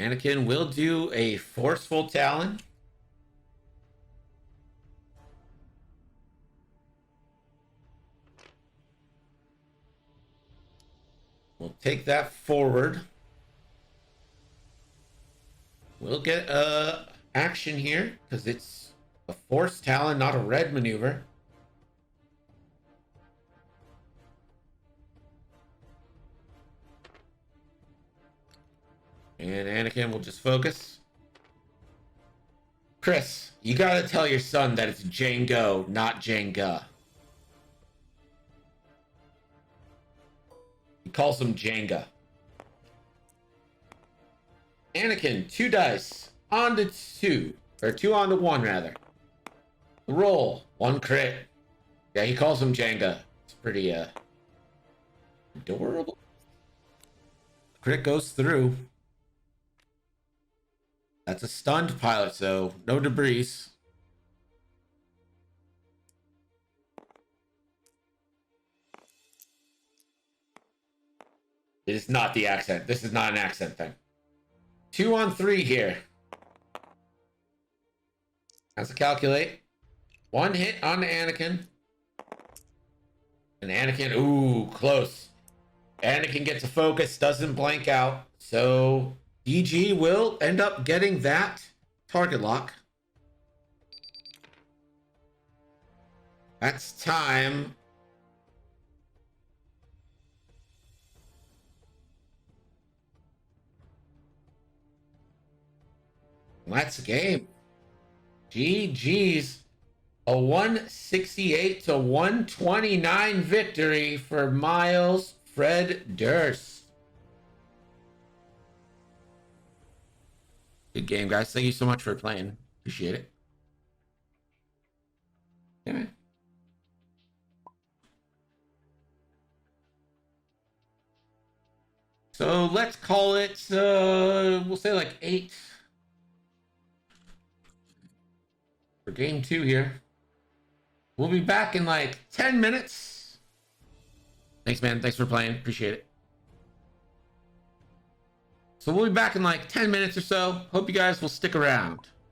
Anakin will do a forceful Talon. We'll take that forward. We'll get action here because it's a forced Talon, not a red maneuver. And Anakin will just focus. Chris, you gotta tell your son that it's Jango, not Jenga. He calls him Jenga. Anakin, 2 dice. On to 2. Or 2 on to 1, rather. Roll. 1 crit. Yeah, he calls him Jenga. It's pretty, adorable. Crit goes through. That's a stunned pilot, so no debris. It is not the accent. This is not an accent thing. 2 on 3 here. Has to calculate. 1 hit on Anakin. And Anakin, ooh, close. Anakin gets a focus, doesn't blank out. So DG will end up getting that target lock. That's time. That's the game. GG's. A 168 to 129 victory for Miles Fred Durst. Good game, guys. Thank you so much for playing. Appreciate it. Yeah, man. So let's call it, we'll say like 8 for game 2 here. We'll be back in like 10 minutes. Thanks, man. Thanks for playing. Appreciate it. So we'll be back in like 10 minutes or so. Hope you guys will stick around.